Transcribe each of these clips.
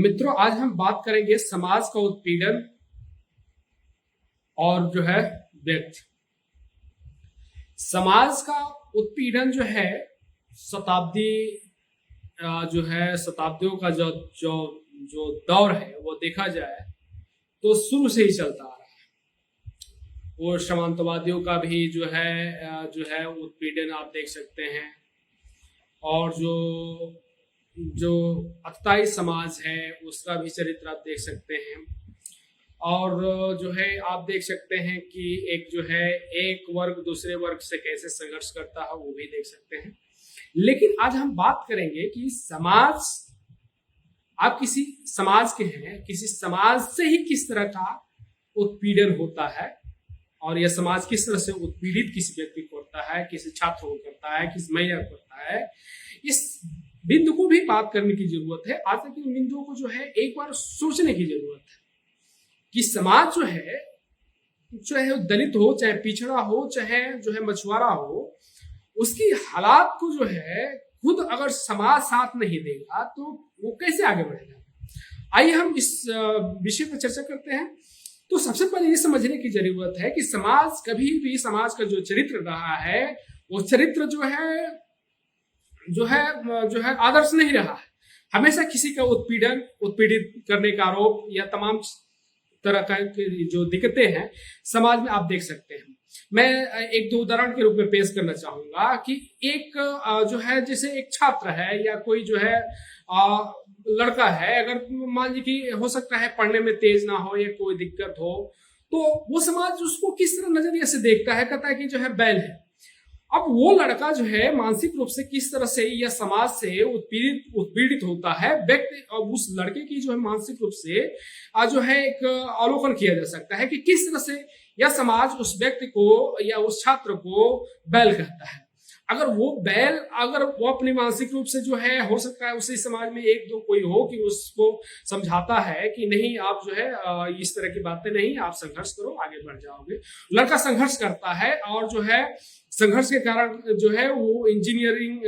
मित्रों, आज हम बात करेंगे समाज का उत्पीड़न और जो है व्यक्ति। समाज का उत्पीड़न जो है शताब्दियों का जो जो जो दौर है वो देखा जाए तो शुरू से ही चलता आ रहा है। और सामंतवादियों का भी जो है उत्पीड़न आप देख सकते हैं, और जो अक्ताई समाज है उसका भी चरित्र आप देख सकते हैं, और जो है आप देख सकते हैं कि एक वर्ग दूसरे वर्ग से कैसे संघर्ष करता है वो भी देख सकते हैं। लेकिन आज हम बात करेंगे कि आप किसी समाज के हैं, किसी समाज से ही किस तरह का उत्पीड़न होता है और यह समाज किस तरह से उत्पीड़ित किसी व्यक्ति को करता है, किसी छात्र को करता है, किसी महिला को करता है, इस बिंदु को भी बात करने की जरूरत है। आज तक इन बिंदुओं को जो है एक बार सोचने की जरूरत है कि समाज जो है, चाहे दलित हो, चाहे पिछड़ा हो, चाहे जो है मछुआरा हो, उसकी हालात को जो है खुद अगर समाज साथ नहीं देगा तो वो कैसे आगे बढ़ेगा। आइए हम इस विषय पर चर्चा करते हैं। तो सबसे पहले ये समझने की जरूरत है कि समाज कभी भी, समाज का जो चरित्र रहा है वो चरित्र जो है आदर्श नहीं रहा है। हमेशा किसी का उत्पीड़ित करने का आरोप या तमाम तरह का जो दिक्कतें हैं समाज में आप देख सकते हैं। मैं एक दो उदाहरण के रूप में पेश करना चाहूंगा कि एक जो है, जैसे एक छात्र है या कोई जो है लड़का है, अगर मान लीजिए कि हो सकता है पढ़ने में तेज ना हो या कोई दिक्कत हो, तो वो समाज उसको किस तरह नजरिए से देखता है, कहता है कि जो है बैल है। अब वो लड़का जो है मानसिक रूप से किस तरह से या समाज से उत्पीड़ित होता है व्यक्ति, और उस लड़के की जो है मानसिक रूप से जो है एक अवलोकन किया जा सकता है कि किस तरह से यह समाज उस व्यक्ति को या उस छात्र को बैल कहता है। अगर वो अपनी मानसिक रूप से जो है, हो सकता है उसी समाज में एक दो कोई हो कि उसको समझाता है कि नहीं, आप जो है इस तरह की बातें नहीं, आप संघर्ष करो, आगे बढ़ जाओगे। लड़का संघर्ष करता है और जो है संघर्ष के कारण जो है वो इंजीनियरिंग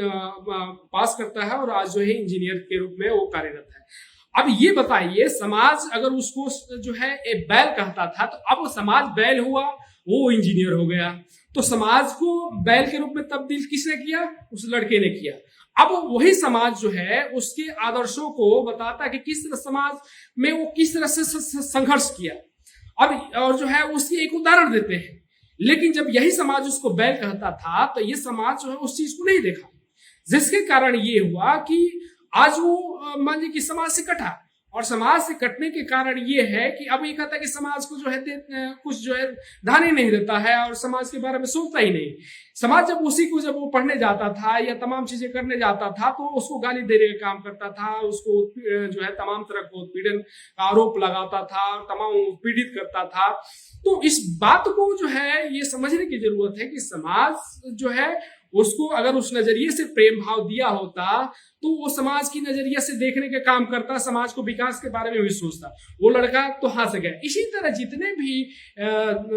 पास करता है और आज जो है इंजीनियर के रूप में वो कार्यरत है। अब ये बताइए, समाज अगर उसको जो है एक बैल कहता था तो अब समाज बैल हुआ, वो इंजीनियर हो गया, तो समाज को बैल के रूप में तब्दील किसने किया? उस लड़के ने किया। अब वही समाज जो है उसके आदर्शों को बताता है कि किस तरह समाज में वो किस तरह से संघर्ष किया। अब और जो है उसकी एक उदाहरण देते हैं। लेकिन जब यही समाज उसको बैल कहता था तो ये समाज जो है उस चीज को नहीं देखा, जिसके कारण ये हुआ कि आज वो मान लीजिए कि समाज से कटा, और समाज से कटने के कारण ये है कि अब ये कहता है कि समाज को जो है कुछ जो है ध्यान ही नहीं देता है और समाज के बारे में सोचता ही नहीं। समाज जब वो पढ़ने जाता था या तमाम चीजें करने जाता था तो उसको गाली देने का काम करता था, उसको जो है तमाम तरह का उत्पीड़न का आरोप लगाता था, तमाम उत्पीड़ित करता था। तो इस बात को जो है ये समझने की जरूरत है कि समाज जो है उसको अगर उस नजरिए से प्रेम भाव दिया होता तो वो समाज की नजरिए से देखने के काम करता, समाज को विकास के बारे में भी सोचता। वो लड़का तो हाथ से गया। इसी तरह जितने भी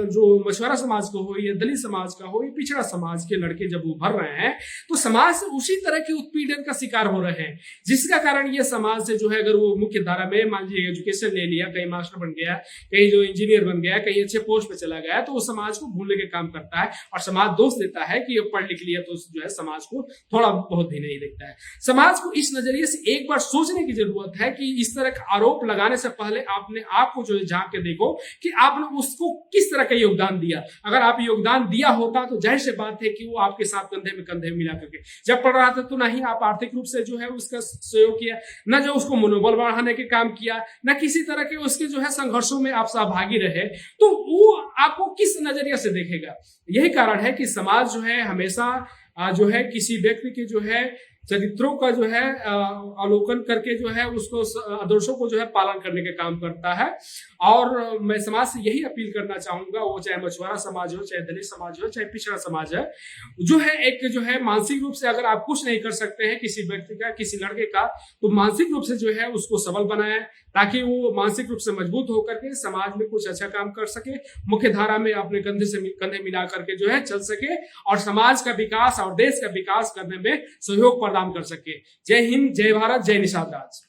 जो मछुआरा समाज का हो या दलित समाज का हो या पिछड़ा समाज के लड़के जब उभर रहे हैं तो समाज से उसी तरह के उत्पीड़न का शिकार हो रहे हैं, जिसका कारण ये समाज से जो है, अगर वो मुख्य धारा में मान लीजिए एजुकेशन ले लिया, कहीं मास्टर बन गया, कहीं जो इंजीनियर बन गया, कहीं अच्छे पोस्ट पे चला गया, तो वो समाज को भूलने के काम करता है और समाज दोष देता है कि ये पढ़ लिख लिया तो जो है समाज को थोड़ा बहुत भी नहीं देखता है। समाज को इस नजरिए से एक बार सोचने की जरूरत है कि इस तरह का आरोप लगाने से पहले आपने आपको जो है झांक के देखो कि आपने उसको किस तरह का योगदान दिया। अगर आप योगदान दिया होता तो जाहिर सी बात है कि वो आपके साथ कंधे में कंधे मिला करके जब पढ़ रहा था तो ना ही आप आर्थिक रूप से जो है उसका सहयोग किया, न जो उसको मनोबल बढ़ाने के काम किया, न किसी तरह के उसके जो है संघर्षों में आप सहभागी रहे, तो वो आपको किस नजरिए से देखेगा। यही कारण है कि समाज जो है हमेशा जो है किसी व्यक्ति के जो है चरित्रों का जो है अवलोकन करके जो है उसको आदर्शों को जो है पालन करने के काम करता है। और मैं समाज से यही अपील करना चाहूंगा, वो चाहे मछुआरा समाज हो, चाहे दलित समाज हो, चाहे पिछड़ा समाज है, जो है एक जो है मानसिक रूप से अगर आप कुछ नहीं कर सकते हैं किसी व्यक्ति का, किसी लड़के का, तो मानसिक रूप से जो है उसको सबल बनाए ताकि वो मानसिक रूप से मजबूत होकर के समाज में कुछ अच्छा काम कर सके, मुख्य धारा में अपने कंधे से कंधे मिला करके जो है चल सके और समाज का विकास और देश का विकास करने में सहयोग प्रदान कर सके। जय हिंद, जय भारत, जय निषाद राज।